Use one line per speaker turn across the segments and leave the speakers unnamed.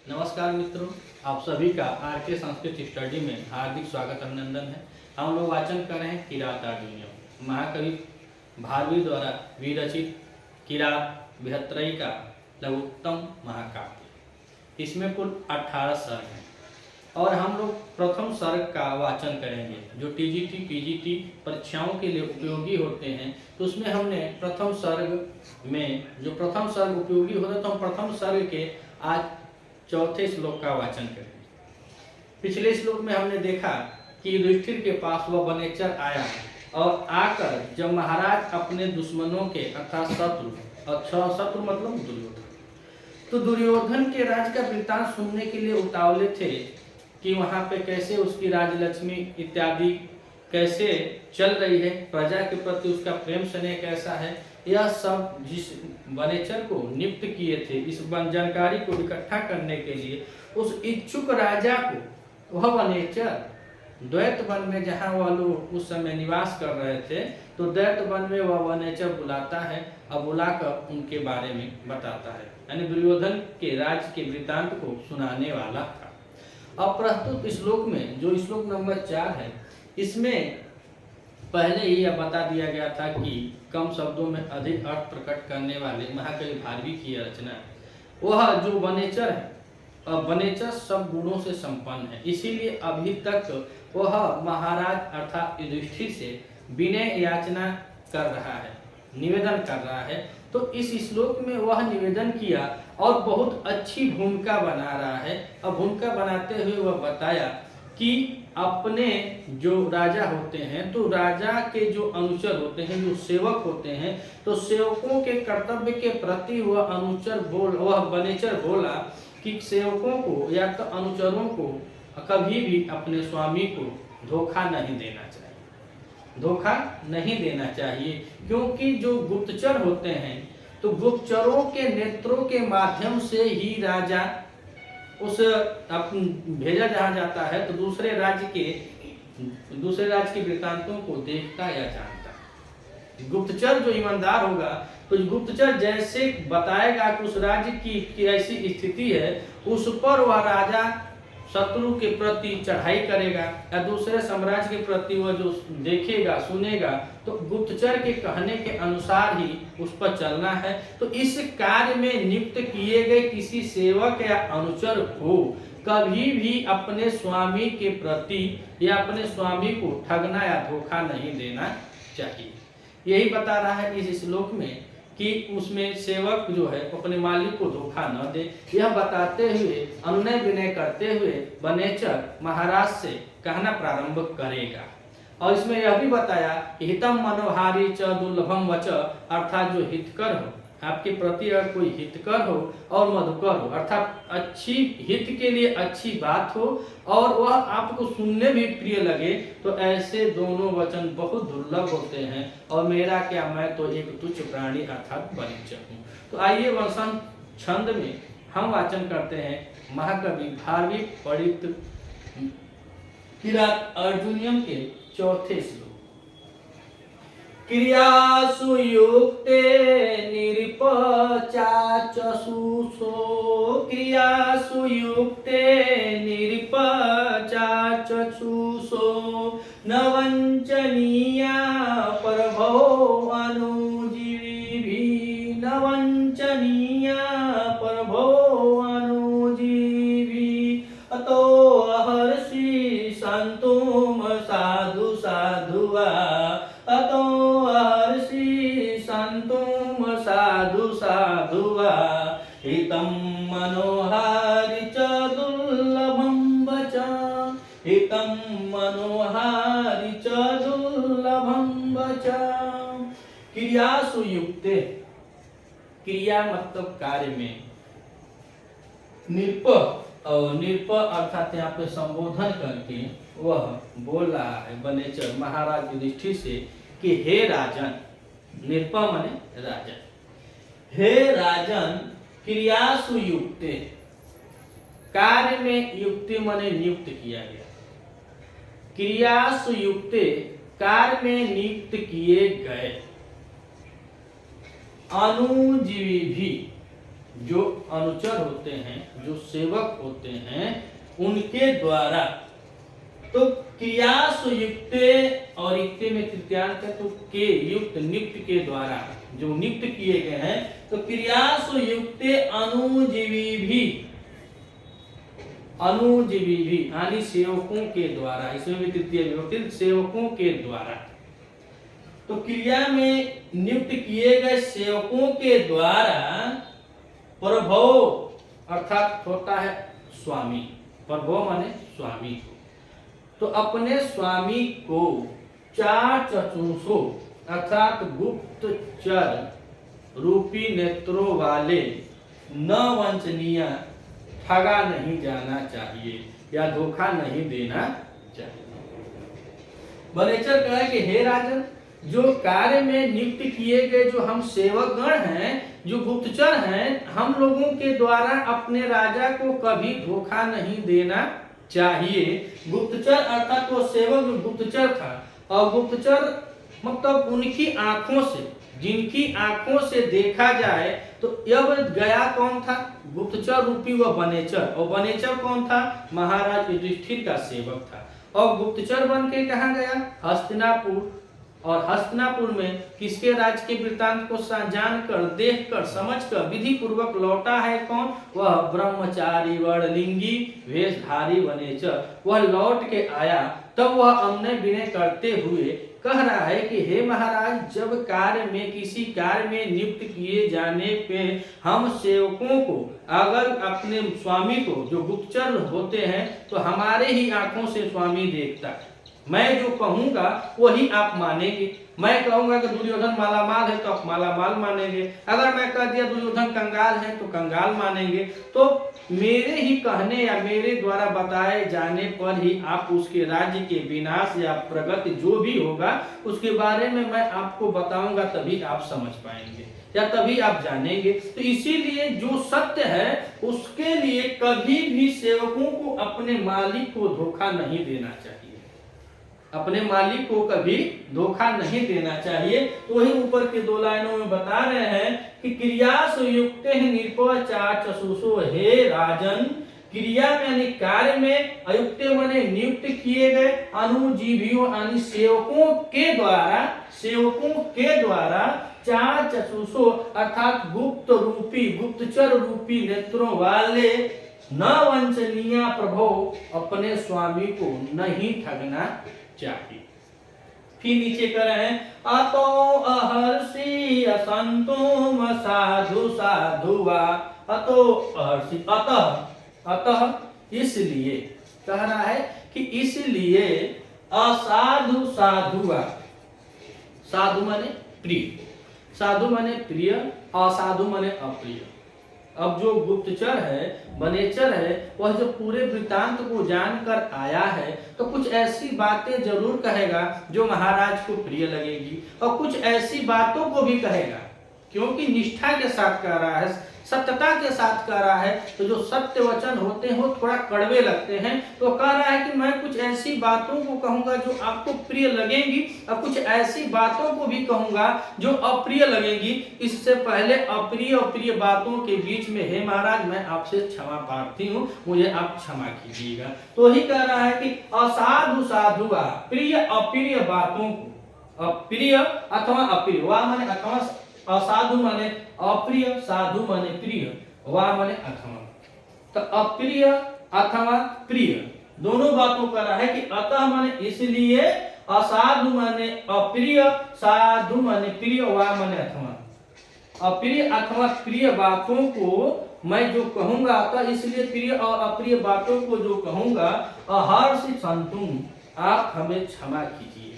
नमस्कार मित्रों, आप सभी का आर के संस्कृत स्टडी में हार्दिक स्वागत अभिनंदन है। हम लोग वाचन कर रहे हैं किरात अर्जुनीयम, महाकवि भारवी द्वारा विरचित किरात बृहत्त्रयी का लघुत्तम महाकाव्य। इसमें कुल 18 सर्ग हैं और हम लोग प्रथम सर्ग का वाचन करेंगे जो टीजीटी पीजीटी परीक्षाओं के लिए उपयोगी होते हैं। तो उसमें हमने प्रथम सर्ग में जो प्रथम सर्ग उपयोगी होता है तो हम प्रथम सर्ग के आज चौथे श्लोक का वाचन करेंगे। पिछले श्लोक में हमने देखा कि युधिष्ठिर के पास वह वनेचर आया और आकर जब महाराज अपने दुश्मनों के अर्थात शत्रु मतलब दुर्योधन, तो दुर्योधन के राज का वृत्तांत सुनने के लिए उतावले थे कि वहां पे कैसे उसकी राजलक्ष्मी इत्यादि कैसे चल रही है, प्रजा के प्रति उसका प्रेम स्नेह कैसा है, यह सब जिस वनेचर को नियुक्त किए थे इस जानकारी को इकट्ठा करने के लिए उस इच्छुक राजा को वह वनेचर द्वैत वन में जहाँ वह लोग उस समय निवास कर रहे थे तो द्वैत वन में वह वनेचर बुलाता है और बुलाकर उनके बारे में बताता है, यानी दुर्योधन के राज्य के वृत्तांत को सुनाने वाला था। अब प्रस्तुत श्लोक में जो श्लोक नंबर 4 है, इसमें पहले ही यह बता दिया गया था कि कम शब्दों में अधिक अर्थ प्रकट करने वाले महाकवि भारवी की रचना वह जो वनेचर है, वनेचर सब गुणों से संपन्न है, इसीलिए अभी तक वह महाराज अर्थात युधिष्ठिर से विनय याचना कर रहा है, निवेदन कर रहा है। तो इस श्लोक में वह निवेदन किया और बहुत अच्छी भूमिका बना रहा है। और भूमिका बनाते हुए वह बताया कि अपने जो राजा होते हैं तो राजा के जो अनुचर होते हैं, जो सेवक होते हैं, तो सेवकों के कर्तव्य के प्रति वह वनेचर बोला कि सेवकों को या तो अनुचरों को कभी भी अपने स्वामी को धोखा नहीं देना चाहिए, धोखा नहीं देना चाहिए, क्योंकि जो गुप्तचर होते हैं तो गुप्तचरों के नेत्रों के माध्यम से ही राजा उस भेजा जहाँ जाता है तो दूसरे राज्य के वृत्तांतों को देखता या जानता। गुप्तचर जो ईमानदार होगा तो गुप्तचर जैसे बताएगा कि उस राज्य की ऐसी स्थिति है, उस पर वह राजा शत्रु के प्रति चढ़ाई करेगा या दूसरे साम्राज्य के प्रति वह जो देखेगा सुनेगा तो गुप्तचर के कहने के अनुसार ही उस पर चलना है। तो इस कार्य में नियुक्त किए गए किसी सेवक या अनुचर को कभी भी अपने स्वामी के प्रति या अपने स्वामी को ठगना या धोखा नहीं देना चाहिए। यही बता रहा है इस श्लोक में कि उसमें सेवक जो है अपने मालिक को धोखा न दे। यह बताते हुए अनुनय विनय करते हुए वनेचर महाराज से कहना प्रारंभ करेगा। और इसमें यह भी बताया कि हितम मनोहारी च दुर्लभम वच, अर्थात जो हितकर हो, आपके प्रति अगर कोई हितकर हो और मधुकर हो, अर्थात अच्छी हित के लिए अच्छी बात हो और वह आपको सुनने भी प्रिय लगे, तो ऐसे दोनों वचन बहुत दुर्लभ होते हैं। और मेरा क्या, मैं तो एक तुच्छ प्राणी अर्थात वनेचर हूँ। तो आइए वसंत छंद में हम वाचन करते हैं महाकवि भारवी पढ़ित किरात अर्जुनीयम के चौथे श्लोक। क्रियासु युक्ते निरपचाचसुषो, क्रियासु युक्ते निरपचाचसुषो, न वंचनीया परभो अनुजीवी, न वंचनीया परभो अनुजीवी, अतो अहर्षि संतुम साधु साधुवा, अतो अहर्षि संतुम साधु साधुवा, हितं मनोहारि च दुर्लभं वच, हितं मनोहारि च दुर्लभं वच। क्रियासु युक्ते, क्रिया मतलब कार्य में, निरप और निरप अर्थात यहाँ पे संबोधन करके वह बोल रहा है वनेचर महाराज युधिष्ठिर से कि हे राजन, निरप माने राजन, हे राजन, क्रियासु युक्ते, कार्य में युक्ति माने नियुक्त किया गया, क्रियासु युक्ते कार्य में नियुक्त किए गए, अनुजीवी भी जो अनुचर होते हैं, जो सेवक होते हैं, उनके द्वारा, तो क्रियासु युक्ते, और युक्ते में तृतीयांत है तो के युक्त नियुक्त के द्वारा जो नियुक्त किए गए हैं, तो क्रियासु युक्ते अनुजीवी भी, अनुजीवी भी यानी सेवकों के द्वारा, इसमें भी तृतीय विभक्ति, सेवकों के द्वारा। तो क्रिया में नियुक्त किए गए सेवकों के द्वारा प्रभो अर्थात होता है स्वामी, प्रभो माने स्वामी को, तो अपने स्वामी को चाचचूसो अर्थात गुप्तचर रूपी नेत्रों वाले न वंचनीय, ठगा नहीं जाना चाहिए या धोखा नहीं देना चाहिए। वनेचर कहा कि हे राजन, जो कार्य में नियुक्त किए गए जो हम सेवक गण हैं, जो गुप्तचर हैं, हम लोगों के द्वारा अपने राजा को कभी धोखा नहीं देना चाहिए। गुप्तचर अर्थात वो सेवक जो गुप्तचर था, और गुप्तचर मतलब उनकी आंखों से, जिनकी आंखों से देखा जाए तो अब गया कौन था? गुप्तचर रूपी वह वनेचर, और वनेचर कौन था? महाराज युधिष्ठिर का सेवक था, और गुप्तचर बन के कहाँ गया? हस्तिनापुर, और हस्तिनापुर में किसके राज के वृत्तांत को जानकर, देखकर, समझकर विधि पूर्वक लौटा है कौन? वह ब्रह्मचारी वर्णलिंगी वेशधारी वनेचर, वह लौट के आया, तब वह अमने विनय करते हुए कह रहा है कि हे महाराज, जब कार्य में, किसी कार्य में नियुक्त किए जाने पे हम सेवकों को, अगर अपने स्वामी को, जो गुप्तचर होते हैं, तो हमारे ही आंखों से स्वामी देखता है। मैं जो कहूंगा वही आप मानेंगे। मैं कहूंगा कि दुर्योधन मालामाल है तो आप मालामाल मानेंगे, अगर मैं कह दिया दुर्योधन कंगाल है तो कंगाल मानेंगे। तो मेरे ही कहने या मेरे द्वारा बताए जाने पर ही आप उसके राज्य के विनाश या प्रगति जो भी होगा उसके बारे में मैं आपको बताऊंगा, तभी आप समझ पाएंगे या तभी आप जानेंगे। तो इसीलिए जो सत्य है उसके लिए कभी भी सेवकों को अपने मालिक को धोखा नहीं देना चाहिए, अपने मालिक को कभी धोखा नहीं देना चाहिए। तो वही ऊपर के दो लाइनों में बता रहे हैं कि क्रियासु युक्ते निपचाचसुसो, हे राजन, क्रिया में यानी कार्य में, अयुक्त माने नियुक्त किए गए, अनुजीवियों यानी सेवकों के द्वारा, सेवकों के द्वारा, चाचसुसो अर्थात गुप्त रूपी, गुप्तचर रूपी नेत्रों वाले, न वंचनीय प्रभो, अपने स्वामी को नहीं ठगना चाहिए। फिर नीचे कर रहे हैं, अतो अहर्षि असंतोम साधु साधुवा, अतो अहर्षि, अतः इसलिए, कह रहा है कि इसलिए असाधु साधुवा, साधु माने प्रिय, साधु माने प्रिय, असाधु माने अप्रिय। अब जो गुप्तचर है, वनेचर है, वह जो पूरे वृत्तांत को जानकर आया है तो कुछ ऐसी बातें जरूर कहेगा जो महाराज को प्रिय लगेगी, और कुछ ऐसी बातों को भी कहेगा क्योंकि निष्ठा के साथ कह रहा है, सत्यता के साथ कह रहा है। तो जो सत्य वचन होते हैं वो थोड़ा कड़वे लगते हैं, तो कह रहा है कि मैं कुछ ऐसी बातों को कहूंगा जो आपको प्रिय लगेंगी, और कुछ ऐसी बातों को भी कहूंगा जो अप्रिय लगेंगी। इससे पहले अप्रिय और प्रिय बातों के बीच में, हे महाराज, मैं आपसे क्षमा प्रार्थी हूँ, मुझे आप क्षमा कीजिएगा। तो ही कह रहा है कि असाधु साधुआ, प्रिय अप्रिय बातों को, अप्रिय अथवा अप्रिय, वह माने अथवा, असाधु माने अप्रिय, साधु माने प्रिय, वा माने अथवा, तो अप्रिय अथवा प्रिय दोनों बातों का रहा है कि अतः माने इसलिए, असाधु माने अप्रिय, साधु माने प्रिय, वा माने अथवा। अप्रिय अथवा प्रिय बातों को मैं जो कहूंगा, अतः इसलिए प्रिय और अप्रिय बातों को जो कहूंगा, अहर्षि संतुम, आप हमें क्षमा कीजिएगा,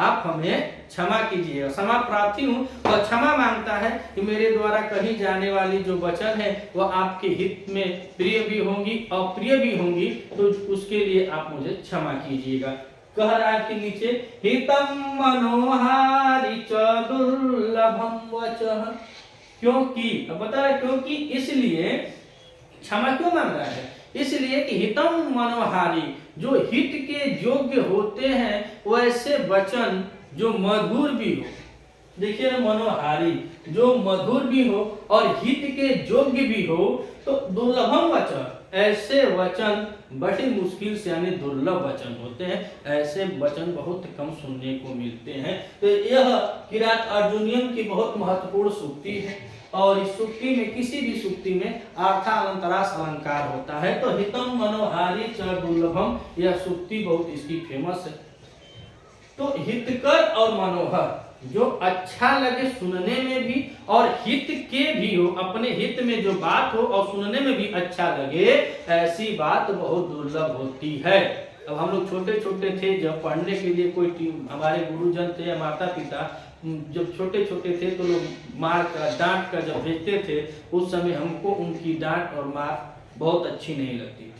आप हमें क्षमा कीजिएगा। क्षमा प्रार्थी हूँ, और क्षमा मांगता है कि मेरे द्वारा कही जाने वाली जो वचन है वह आपके हित में प्रिय भी होंगी, अप्रिय भी होंगी, तो उसके लिए आप मुझे क्षमा कीजिएगा। कह रहा है कि नीचे, हितम मनोहारि च दुर्लभम वचः, क्योंकि, अब बता रहे क्योंकि, इसलिए क्षमा क्यों मांग रहा है? इसलिए कि हितम मनोहारी, जो हित के योग्य होते हैं वैसे वचन जो मधुर भी हो, देखिए ना, मनोहारी, जो मधुर भी हो और हित के योग्य भी हो। तो दुर्लभम वचन, ऐसे वचन बड़ी मुश्किल से यानी दुर्लभ वचन होते हैं, ऐसे वचन बहुत कम सुनने को मिलते हैं। तो यह किरात अर्जुनियम की बहुत महत्वपूर्ण सूक्ति है और इस सूक्ति में, किसी भी सूक्ति में अर्थालंतरास अलंकार होता है। तो हितम मनोहारी च दुर्लभम, यह सूक्ति बहुत इसकी फेमस है। तो हितकर और मनोहर, जो अच्छा लगे सुनने में भी और हित के भी हो, अपने हित में जो बात हो और सुनने में भी अच्छा लगे, ऐसी बात बहुत दुर्लभ होती है। अब हम लोग छोटे छोटे थे, जब पढ़ने के लिए कोई हमारे गुरुजन थे या माता पिता जब छोटे छोटे थे तो लोग मार कर, डांट कर जब भेजते थे, उस समय हमको उनकी डांट और मार बहुत अच्छी नहीं लगती थी।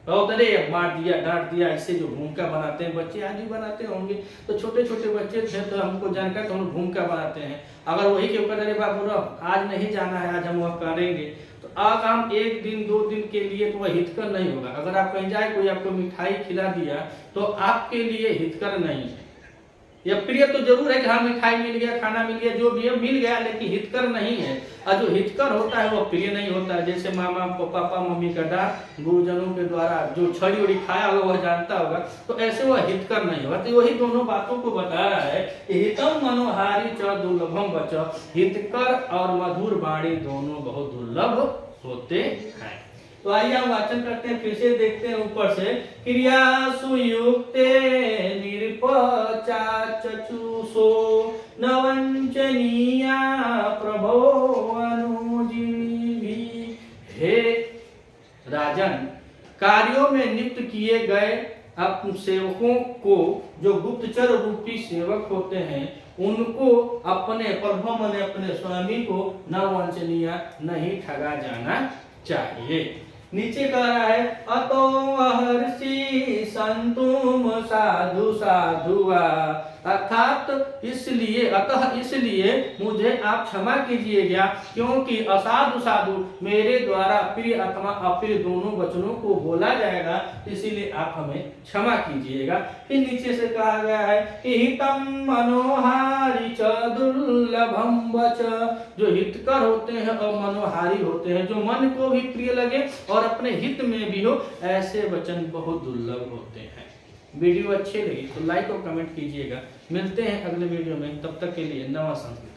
बहुत, अरे मार दिया, डांट दिया, इससे जो भूमिका बनाते हैं बच्चे, आज भी बनाते होंगे। तो छोटे छोटे बच्चे थे तो हमको जानकर तो हम लोग भूमिका बनाते हैं। अगर वही के ऊपर, अरे बाबू आज नहीं जाना है, आज हम वह करेंगे, तो आप हम एक दिन 2 दिन के लिए तो वह हितकर नहीं होगा। अगर आप कहीं जाए, कोई आपको मिठाई खिला दिया तो आपके लिए हितकर नहीं है। यह प्रिय तो जरूर है कि हाँ मिठाई मिल गया, खाना मिल गया, जो भी है मिल गया, लेकिन हितकर नहीं है। और जो हितकर होता है वो प्रिय नहीं होता है। जैसे मामा पापा मम्मी का डांट, गुरुजनों के द्वारा जो छड़ी उड़ी खाया होगा वह जानता होगा, तो ऐसे वह हितकर नहीं होगा। तो वही दोनों बातों को बता रहा है कि हितम मनोहारी च दुर्लभम वच, हितकर और मधुर वाणी दोनों बहुत दुर्लभ होते हैं। तो आइए हम वाचन करते हैं, फिर से देखते हैं ऊपर से। क्रिया सुयुक्ते निरपचा चचुसो न वंचनीया प्रभो अनुजीवी। हे राजन, कार्यों में नियुक्त किए गए अपने सेवकों को, जो गुप्तचर रूपी सेवक होते हैं, उनको अपने प्रभु माने अपने स्वामी को न वंचनीय, नहीं ठगा जाना चाहिए। नीचे कह रहा है, अतो महर्षि संतुम साधु साधुआ, अर्थात इसलिए, अतः इसलिए मुझे आप क्षमा कीजिएगा, क्योंकि असाधु साधु मेरे द्वारा प्रिय अथवा अप्रिय दोनों वचनों को बोला जाएगा, इसीलिए आप हमें क्षमा कीजिएगा। फिर नीचे से कहा गया है, हितम मनोहारी च दुर्लभम वच, जो हितकर होते हैं और मनोहारी होते हैं, जो मन को भी प्रिय लगे और अपने हित में भी हो, ऐसे वचन बहुत दुर्लभ होते हैं। वीडियो अच्छी लगी तो लाइक और कमेंट कीजिएगा। मिलते हैं अगले वीडियो में, तब तक के लिए नमः संस्कृत।